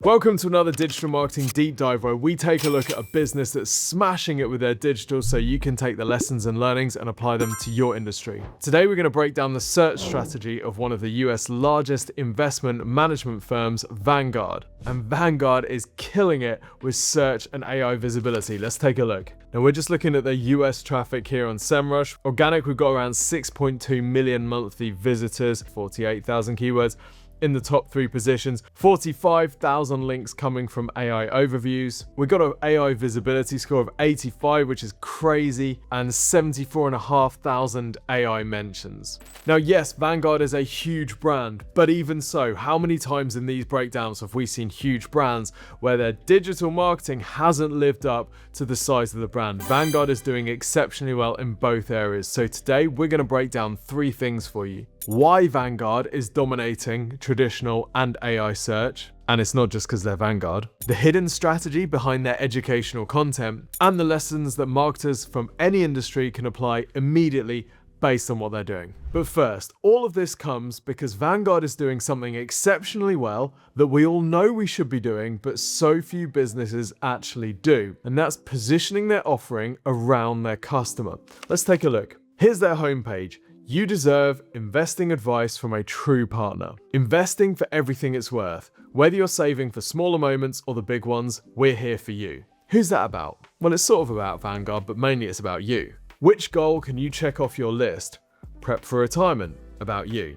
Welcome to another digital marketing deep dive where we take a look at a business that's smashing it with their digital so you can take the lessons and learnings and apply them to your industry. Today we're going to break down the search strategy of one of the US largest investment management firms, Vanguard. And Vanguard is killing it with search and AI visibility. Let's take a look. Now we're just looking at the US traffic here on Semrush. Organic, we've got around 6.2 million monthly visitors, 48,000 keywords. In the top 3 positions, 45,000 links coming from AI overviews. We got an AI visibility score of 85, which is crazy, and 74,500 AI mentions. Now, yes, Vanguard is a huge brand, but even so, how many times in these breakdowns have we seen huge brands where their digital marketing hasn't lived up to the size of the brand? Vanguard is doing exceptionally well in both areas. So today we're going to break down 3 things for you. Why Vanguard is dominating traditional and AI search, and it's not just because they're Vanguard, the hidden strategy behind their educational content, and the lessons that marketers from any industry can apply immediately based on what they're doing. But first, all of this comes because Vanguard is doing something exceptionally well that we all know we should be doing, but so few businesses actually do, and that's positioning their offering around their customer. Let's take a look. Here's their homepage. You deserve investing advice from a true partner. Investing for everything it's worth. Whether you're saving for smaller moments or the big ones, we're here for you. Who's that about? Well, it's sort of about Vanguard, but mainly it's about you. Which goal can you check off your list? Prep for retirement? About you.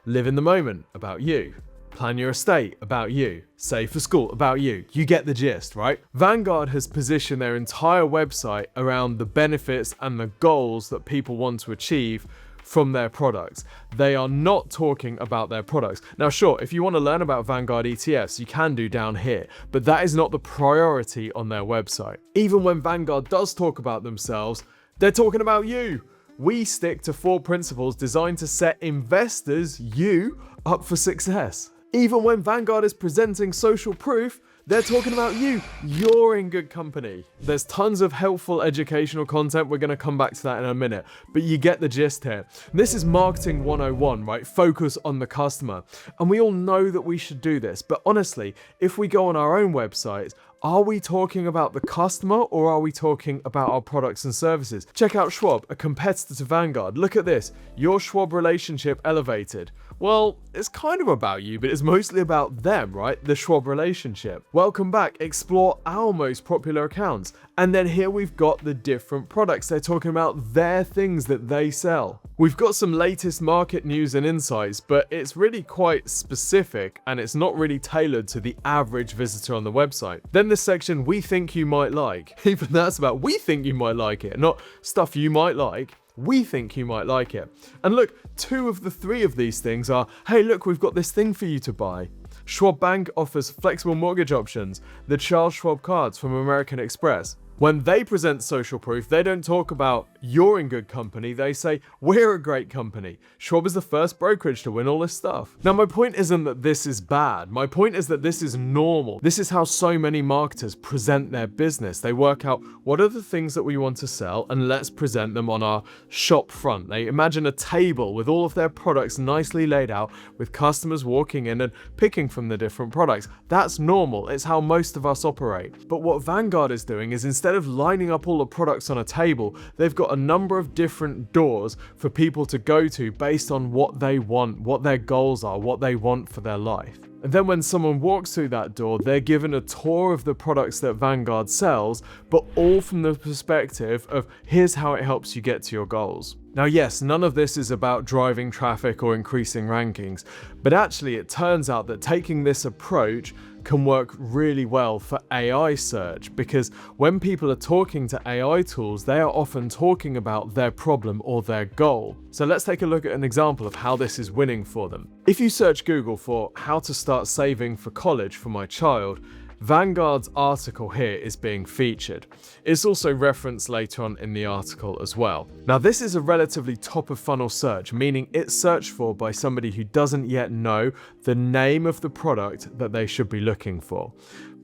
Live in the moment? About you. Plan your estate? About you. Save for school? About you. You get the gist, right? Vanguard has positioned their entire website around the benefits and the goals that people want to achieve from their products. They are not talking about their products. Now, sure, if you want to learn about Vanguard ETFs, you can do down here, but that is not the priority on their website. Even when Vanguard does talk about themselves, they're talking about you. We stick to 4 principles designed to set investors, you, up for success. Even when Vanguard is presenting social proof, they're talking about you. You're in good company. There's tons of helpful educational content. We're going to come back to that in a minute, but you get the gist here. This is marketing 101, right? Focus on the customer. And we all know that we should do this, but honestly, if we go on our own websites, are we talking about the customer or are we talking about our products and services? Check out Schwab, a competitor to Vanguard. Look at this. Your Schwab relationship elevated. Well, it's kind of about you, but it's mostly about them, right? The Schwab relationship. Welcome back. Explore our most popular accounts. And then here we've got the different products. They're talking about their things that they sell. We've got some latest market news and insights, but it's really quite specific and it's not really tailored to the average visitor on the website. Then the section we think you might like. Even that's about we think you might like it, not stuff you might like. We think you might like it. And look, 2 of the 3 of these things are, hey, look, we've got this thing for you to buy. Schwab Bank offers flexible mortgage options. The Charles Schwab cards from American Express. When they present social proof, they don't talk about you're in good company. They say we're a great company. Schwab is the first brokerage to win all this stuff. Now, my point isn't that this is bad. My point is that this is normal. This is how so many marketers present their business. They work out what are the things that we want to sell and let's present them on our shop front. They imagine a table with all of their products nicely laid out with customers walking in and picking from the different products. That's normal. It's how most of us operate. But what Vanguard is doing is instead of lining up all the products on a table, they've got a number of different doors for people to go to based on what they want, what their goals are, what they want for their life. And then when someone walks through that door, they're given a tour of the products that Vanguard sells, but all from the perspective of here's how it helps you get to your goals. Now, yes, none of this is about driving traffic or increasing rankings, but actually it turns out that taking this approach can work really well for AI search, because when people are talking to AI tools, they are often talking about their problem or their goal. So let's take a look at an example of how this is winning for them. If you search Google for how to start saving for college for my child, Vanguard's article here is being featured. It's also referenced later on in the article as well. Now, this is a relatively top of funnel search, meaning it's searched for by somebody who doesn't yet know the name of the product that they should be looking for.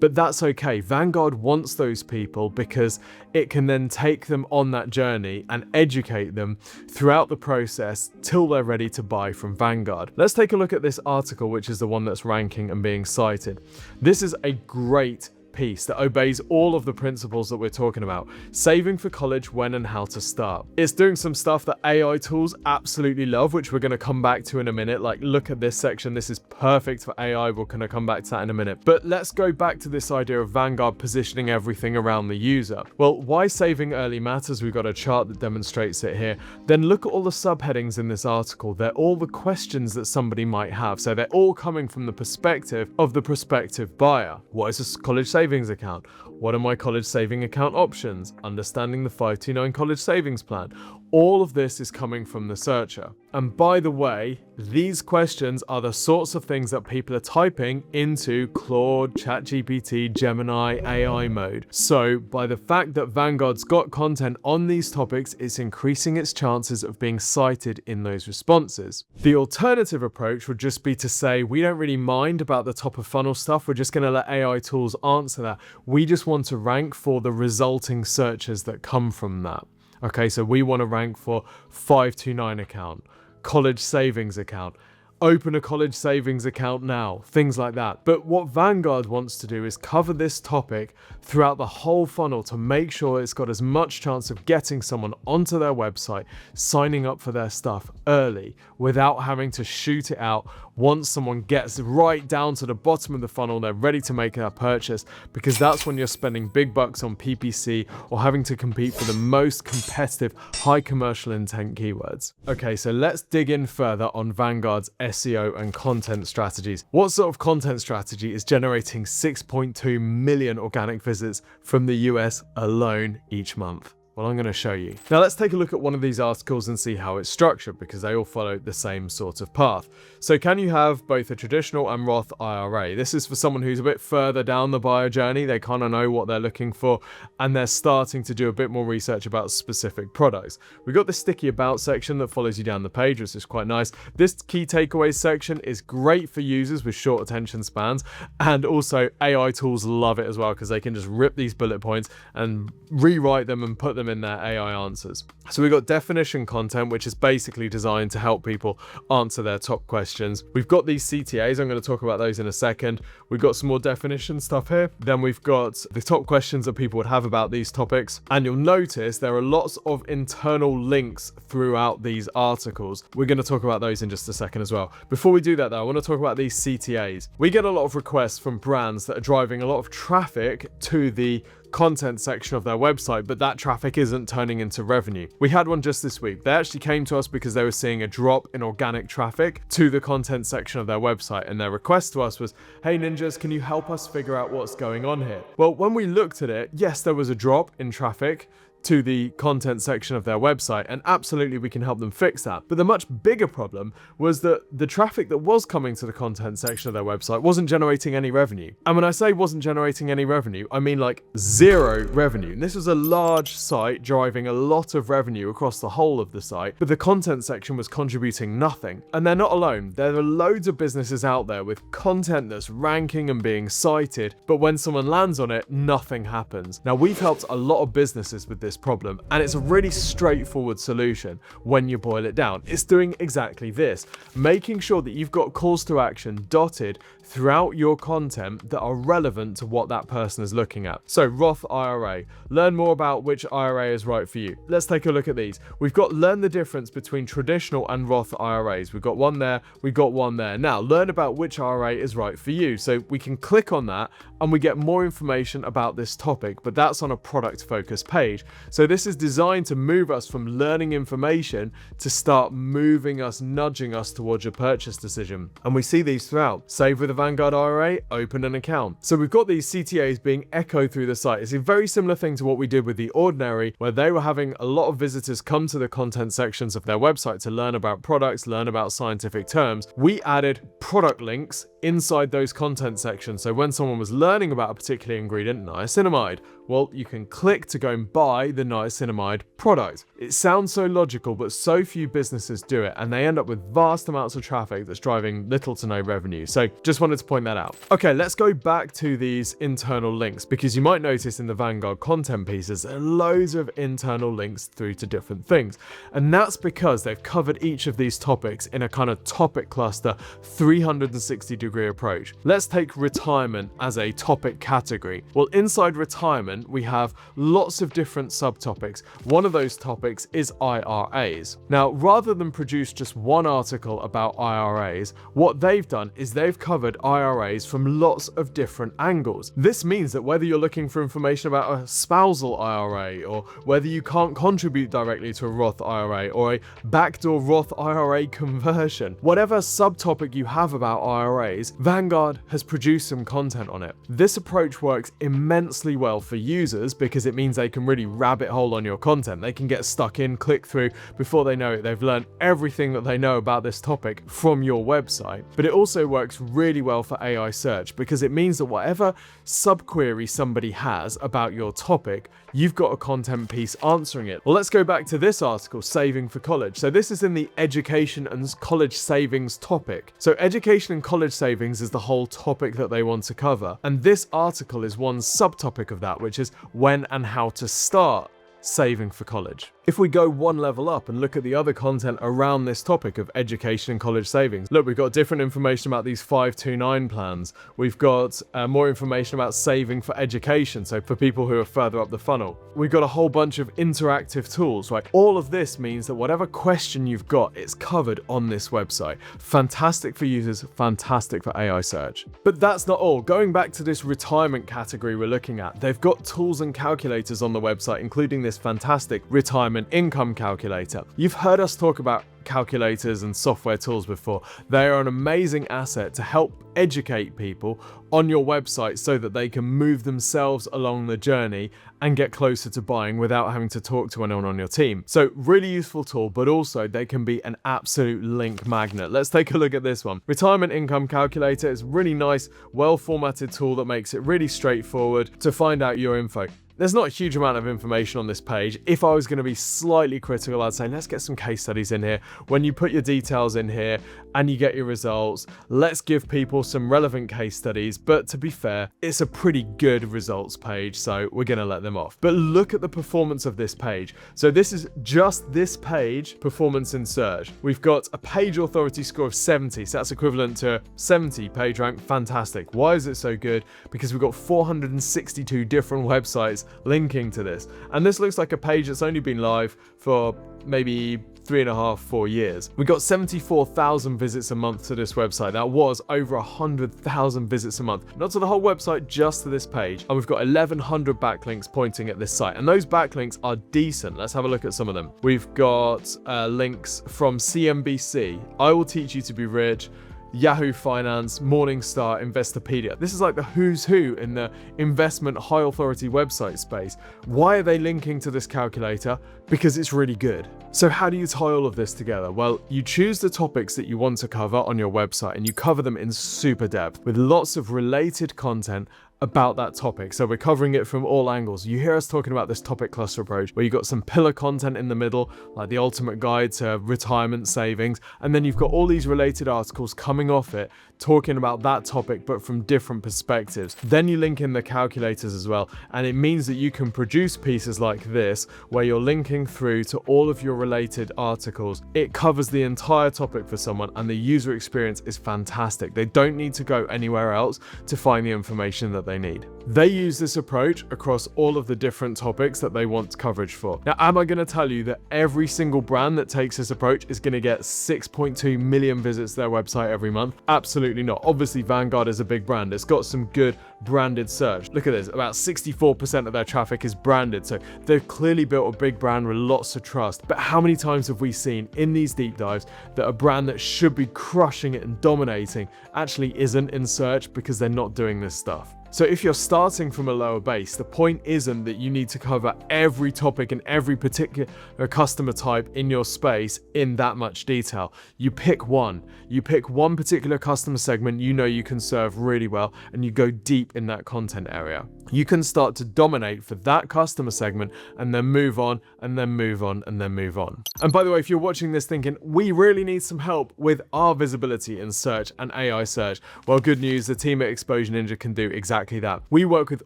But that's okay. Vanguard wants those people because it can then take them on that journey and educate them throughout the process till they're ready to buy from Vanguard. Let's take a look at this article, which is the one that's ranking and being cited. This is a great piece that obeys all of the principles that we're talking about. Saving for college, when and how to start. It's doing some stuff that AI tools absolutely love, which we're going to come back to in a minute. Like, look at this section. This is perfect for AI. We're going to come back to that in a minute. But let's go back to this idea of Vanguard positioning everything around the user. Well, why saving early matters? We've got a chart that demonstrates it here. Then look at all the subheadings in this article. They're all the questions that somebody might have. So they're all coming from the perspective of the prospective buyer. What is a college savings account? What are my college saving account options? Understanding the 529 college savings plan. All of this is coming from the searcher. And by the way, these questions are the sorts of things that people are typing into Claude, ChatGPT, Gemini, AI mode. So by the fact that Vanguard's got content on these topics, it's increasing its chances of being cited in those responses. The alternative approach would just be to say, we don't really mind about the top of funnel stuff. We're just going to let AI tools answer that. We just want to rank for the resulting searches that come from that. Okay, so we want to rank for 529 account, college savings account, open a college savings account now, things like that. But what Vanguard wants to do is cover this topic throughout the whole funnel to make sure it's got as much chance of getting someone onto their website, signing up for their stuff early without having to shoot it out once someone gets right down to the bottom of the funnel, they're ready to make their purchase, because that's when you're spending big bucks on PPC or having to compete for the most competitive, high commercial intent keywords. Okay, so let's dig in further on Vanguard's SEO and content strategies. What sort of content strategy is generating 6.2 million organic visits from the US alone each month? Well, I'm going to show you. Now let's take a look at one of these articles and see how it's structured, because they all follow the same sort of path. So can you have both a traditional and Roth IRA? This is for someone who's a bit further down the buyer journey. They kind of know what they're looking for and they're starting to do a bit more research about specific products. We've got the sticky about section that follows you down the page, which is quite nice. This key takeaways section is great for users with short attention spans, and also AI tools love it as well, because they can just rip these bullet points and rewrite them and put them in their AI answers. So we've got definition content, which is basically designed to help people answer their top questions. We've got these CTAs. I'm going to talk about those in a second. We've got some more definition stuff here. Then we've got the top questions that people would have about these topics. And you'll notice there are lots of internal links throughout these articles. We're going to talk about those in just a second as well. Before we do that though, I want to talk about these CTAs. We get a lot of requests from brands that are driving a lot of traffic to the content section of their website, but that traffic isn't turning into revenue. We had one just this week. They actually came to us because they were seeing a drop in organic traffic to the content section of their website, and their request to us was, hey ninjas, can you help us figure out what's going on here? Well, when we looked at it, yes, there was a drop in traffic to the content section of their website, and absolutely we can help them fix that. But the much bigger problem was that the traffic that was coming to the content section of their website wasn't generating any revenue. And when I say wasn't generating any revenue, I mean like zero revenue. And this was a large site driving a lot of revenue across the whole of the site, but the content section was contributing nothing. And they're not alone. There are loads of businesses out there with content that's ranking and being cited, but when someone lands on it, nothing happens. Now, we've helped a lot of businesses with this problem, and it's a really straightforward solution when you boil it down. It's doing exactly this, making sure that you've got calls to action dotted throughout your content that are relevant to what that person is looking at. So Roth IRA, learn more about which IRA is right for you. Let's take a look at these. We've got learn the difference between traditional and Roth IRAs. We've got one there, we've got one there. Now learn about which IRA is right for you. So we can click on that and we get more information about this topic, but that's on a product focused page. So this is designed to move us from learning information to start moving us, nudging us towards your purchase decision. And we see these throughout. Save with a Vanguard IRA, open an account. So we've got these CTAs being echoed through the site. It's a very similar thing to what we did with The Ordinary, where they were having a lot of visitors come to the content sections of their website to learn about products, learn about scientific terms. We added product links inside those content sections. So when someone was learning about a particular ingredient, niacinamide, well, you can click to go and buy the niacinamide product. It sounds so logical, but so few businesses do it, and they end up with vast amounts of traffic that's driving little to no revenue. So just wanted to point that out. Okay, let's go back to these internal links, because you might notice in the Vanguard content pieces, there are loads of internal links through to different things. And that's because they've covered each of these topics in a kind of topic cluster, 360-degree approach. Let's take retirement as a topic category. Well, inside retirement, we have lots of different subtopics. One of those topics is IRAs. Now, rather than produce just one article about IRAs, what they've done is they've covered IRAs from lots of different angles. This means that whether you're looking for information about a spousal IRA, or whether you can't contribute directly to a Roth IRA, or a backdoor Roth IRA conversion, whatever subtopic you have about IRAs, Vanguard has produced some content on it. This approach works immensely well for users because it means they can really rabbit hole on your content. They can get stuck in, click through, before they know it, they've learned everything that they know about this topic from your website. But it also works really well for AI search because it means that whatever subquery somebody has about your topic, you've got a content piece answering it. Well, let's go back to this article, Saving for College. So this is in the education and college savings topic. So education and college savings is the whole topic that they want to cover. And this article is one subtopic of that, which is when and how to start saving for college. If we go one level up and look at the other content around this topic of education and college savings, look, we've got different information about these 529 plans. We've got more information about saving for education, so for people who are further up the funnel. We've got a whole bunch of interactive tools, right? All of this means that whatever question you've got, it's covered on this website. Fantastic for users, fantastic for AI search. But that's not all. Going back to this retirement category we're looking at, they've got tools and calculators on the website, including this fantastic retirement income calculator. You've heard us talk about calculators and software tools before. They are an amazing asset to help educate people on your website so that they can move themselves along the journey and get closer to buying without having to talk to anyone on your team. So really useful tool, but also they can be an absolute link magnet. Let's take a look at this one. Retirement income calculator is a really nice, well-formatted tool that makes it really straightforward to find out your info. There's not a huge amount of information on this page. If I was going to be slightly critical, I'd say let's get some case studies in here. When you put your details in here and you get your results, let's give people some relevant case studies. But to be fair, it's a pretty good results page, so we're going to let them off. But look at the performance of this page. So this is just this page, performance in search. We've got a page authority score of 70, so that's equivalent to 70 page rank. Fantastic. Why is it so good? Because we've got 462 different websites linking to this, and this looks like a page that's only been live for maybe 3.5-4 years. We got 74,000 visits a month to this website. That was over 100,000 visits a month, not to the whole website, just to this page. And we've got 1,100 backlinks pointing at this site, and those backlinks are decent. Let's have a look at some of them. We've got links from CNBC, I Will Teach You to Be Rich, Yahoo Finance, Morningstar, Investopedia. This is like the who's who in the investment high authority website space. Why are they linking to this calculator? Because it's really good. So how do you tie all of this together? Well, you choose the topics that you want to cover on your website and you cover them in super depth with lots of related content about that topic. So we're covering it from all angles. You hear us talking about this topic cluster approach where you've got some pillar content in the middle, like the ultimate guide to retirement savings, and then you've got all these related articles coming off it talking about that topic but from different perspectives. Then you link in the calculators as well, and it means that you can produce pieces like this where you're linking through to all of your related articles. It covers the entire topic for someone and the user experience is fantastic. They don't need to go anywhere else to find the information that they need. They use this approach across all of the different topics that they want coverage for. Now, am I going to tell you that every single brand that takes this approach is going to get 6.2 million visits to their website every month? Absolutely not. Obviously, Vanguard is a big brand. It's got some good branded search. Look at this. About 64% of their traffic is branded. So they've clearly built a big brand with lots of trust. But how many times have we seen in these deep dives that a brand that should be crushing it and dominating actually isn't in search because they're not doing this stuff? So if you're starting from a lower base, the point isn't that you need to cover every topic and every particular customer type in your space in that much detail. You pick one. You pick one particular customer segment you know you can serve really well, and you go deep deep in that content area. You can start to dominate for that customer segment and then move on and then move on and then move on. And by the way, if you're watching this thinking, we really need some help with our visibility in search and AI search, well, good news, the team at Exposure Ninja can do exactly that. We work with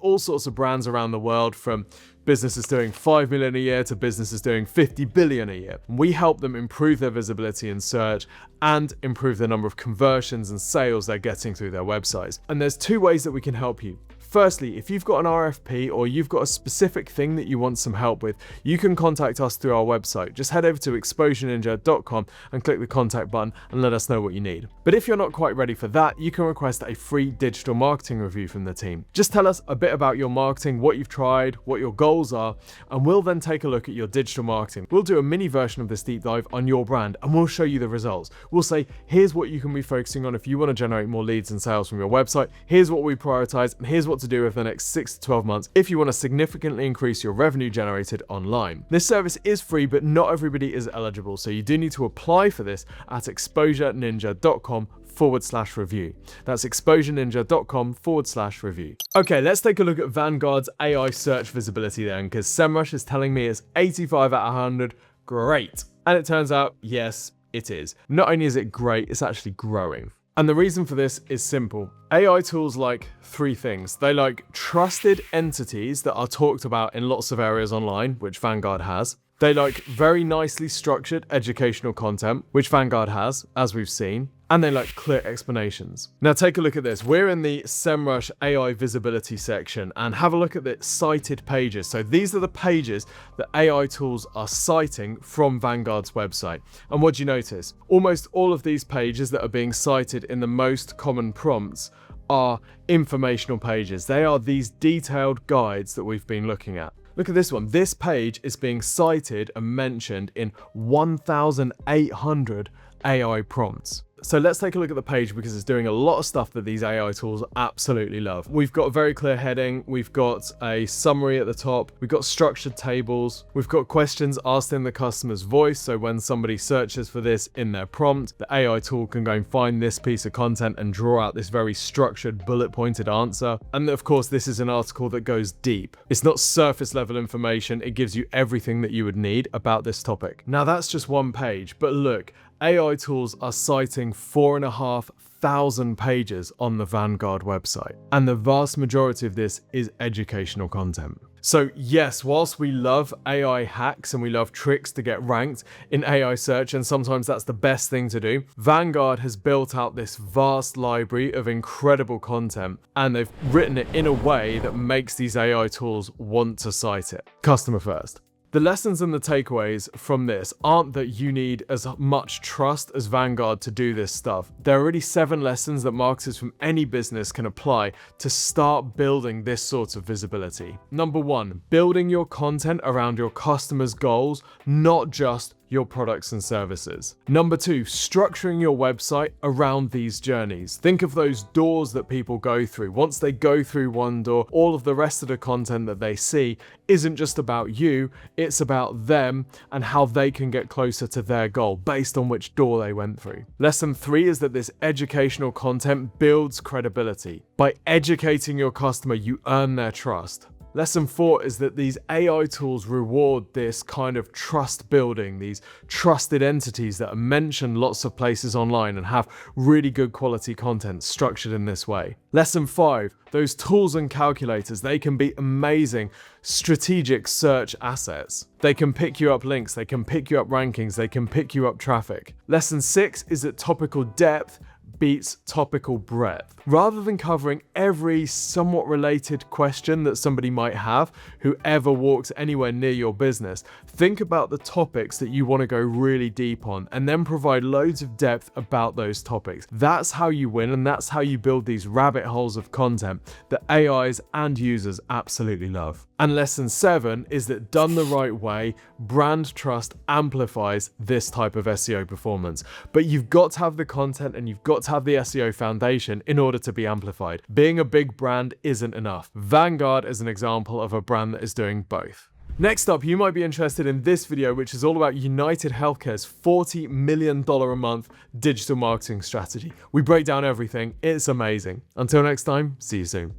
all sorts of brands around the world, from businesses doing 5 million a year to businesses doing 50 billion a year. We help them improve their visibility in search and improve the number of conversions and sales they're getting through their websites. And there's two ways that we can help you. Firstly, if you've got an RFP or you've got a specific thing that you want some help with, you can contact us through our website. Just head over to exposureninja.com and click the contact button and let us know what you need. But if you're not quite ready for that, you can request a free digital marketing review from the team. Just tell us a bit about your marketing, what you've tried, what your goals are, and we'll then take a look at your digital marketing. We'll do a mini version of this deep dive on your brand and we'll show you the results. We'll say, here's what you can be focusing on if you want to generate more leads and sales from your website. Here's what we prioritize, and here's what to do over the next 6 to 12 months if you want to significantly increase your revenue generated online. This service is free, but not everybody is eligible, so you do need to apply for this at exposureninja.com/review. That's exposureninja.com/review. Okay, let's take a look at Vanguard's AI search visibility then, because Semrush is telling me it's 85 out of 100. Great. And it turns out, yes, it is. Not only is it great, it's actually growing. And the reason for this is simple. AI tools like three things. They like trusted entities that are talked about in lots of areas online, which Vanguard has. They like very nicely structured educational content, which Vanguard has, as we've seen. And they like clear explanations. Now take a look at this. We're in the Semrush AI visibility section and have a look at the cited pages. So these are the pages that AI tools are citing from Vanguard's website. And what do you notice? Almost all of these pages that are being cited in the most common prompts are informational pages. They are these detailed guides that we've been looking at. Look at this one. This page is being cited and mentioned in 1,800 AI prompts. So let's take a look at the page because it's doing a lot of stuff that these AI tools absolutely love. We've got a very clear heading. We've got a summary at the top. We've got structured tables. We've got questions asked in the customer's voice. So when somebody searches for this in their prompt, the AI tool can go and find this piece of content and draw out this very structured bullet pointed answer. And of course, this is an article that goes deep. It's not surface level information. It gives you everything that you would need about this topic. Now that's just one page, but look, AI tools are citing 4,500 pages on the Vanguard website, and the vast majority of this is educational content. So yes, whilst we love AI hacks and we love tricks to get ranked in AI search, and sometimes that's the best thing to do, Vanguard has built out this vast library of incredible content, and they've written it in a way that makes these AI tools want to cite it. Customer first. The lessons and the takeaways from this aren't that you need as much trust as Vanguard to do this stuff. There are already 7 lessons that marketers from any business can apply to start building this sort of visibility. Number 1, building your content around your customers' goals, not just your products and services. Number 2, structuring your website around these journeys. Think of those doors that people go through. Once they go through one door, all of the rest of the content that they see isn't just about you, it's about them and how they can get closer to their goal based on which door they went through. Lesson 3 is that this educational content builds credibility. By educating your customer, you earn their trust. Lesson 4 is that these AI tools reward this kind of trust building, these trusted entities that are mentioned lots of places online and have really good quality content structured in this way. Lesson 5, those tools and calculators, they can be amazing strategic search assets. They can pick you up links, they can pick you up rankings, they can pick you up traffic. Lesson 6 is that topical depth beats topical breadth. Rather than covering every somewhat related question that somebody might have who ever walks anywhere near your business, think about the topics that you want to go really deep on and then provide loads of depth about those topics. That's how you win, and that's how you build these rabbit holes of content that AIs and users absolutely love. And lesson 7 is that done the right way, brand trust amplifies this type of SEO performance. But you've got to have the content and you've got to have the SEO foundation in order to be amplified. Being a big brand isn't enough. Vanguard is an example of a brand that is doing both. Next up, you might be interested in this video, which is all about United Healthcare's $40 million a month digital marketing strategy. We break down everything. It's amazing. Until next time, see you soon.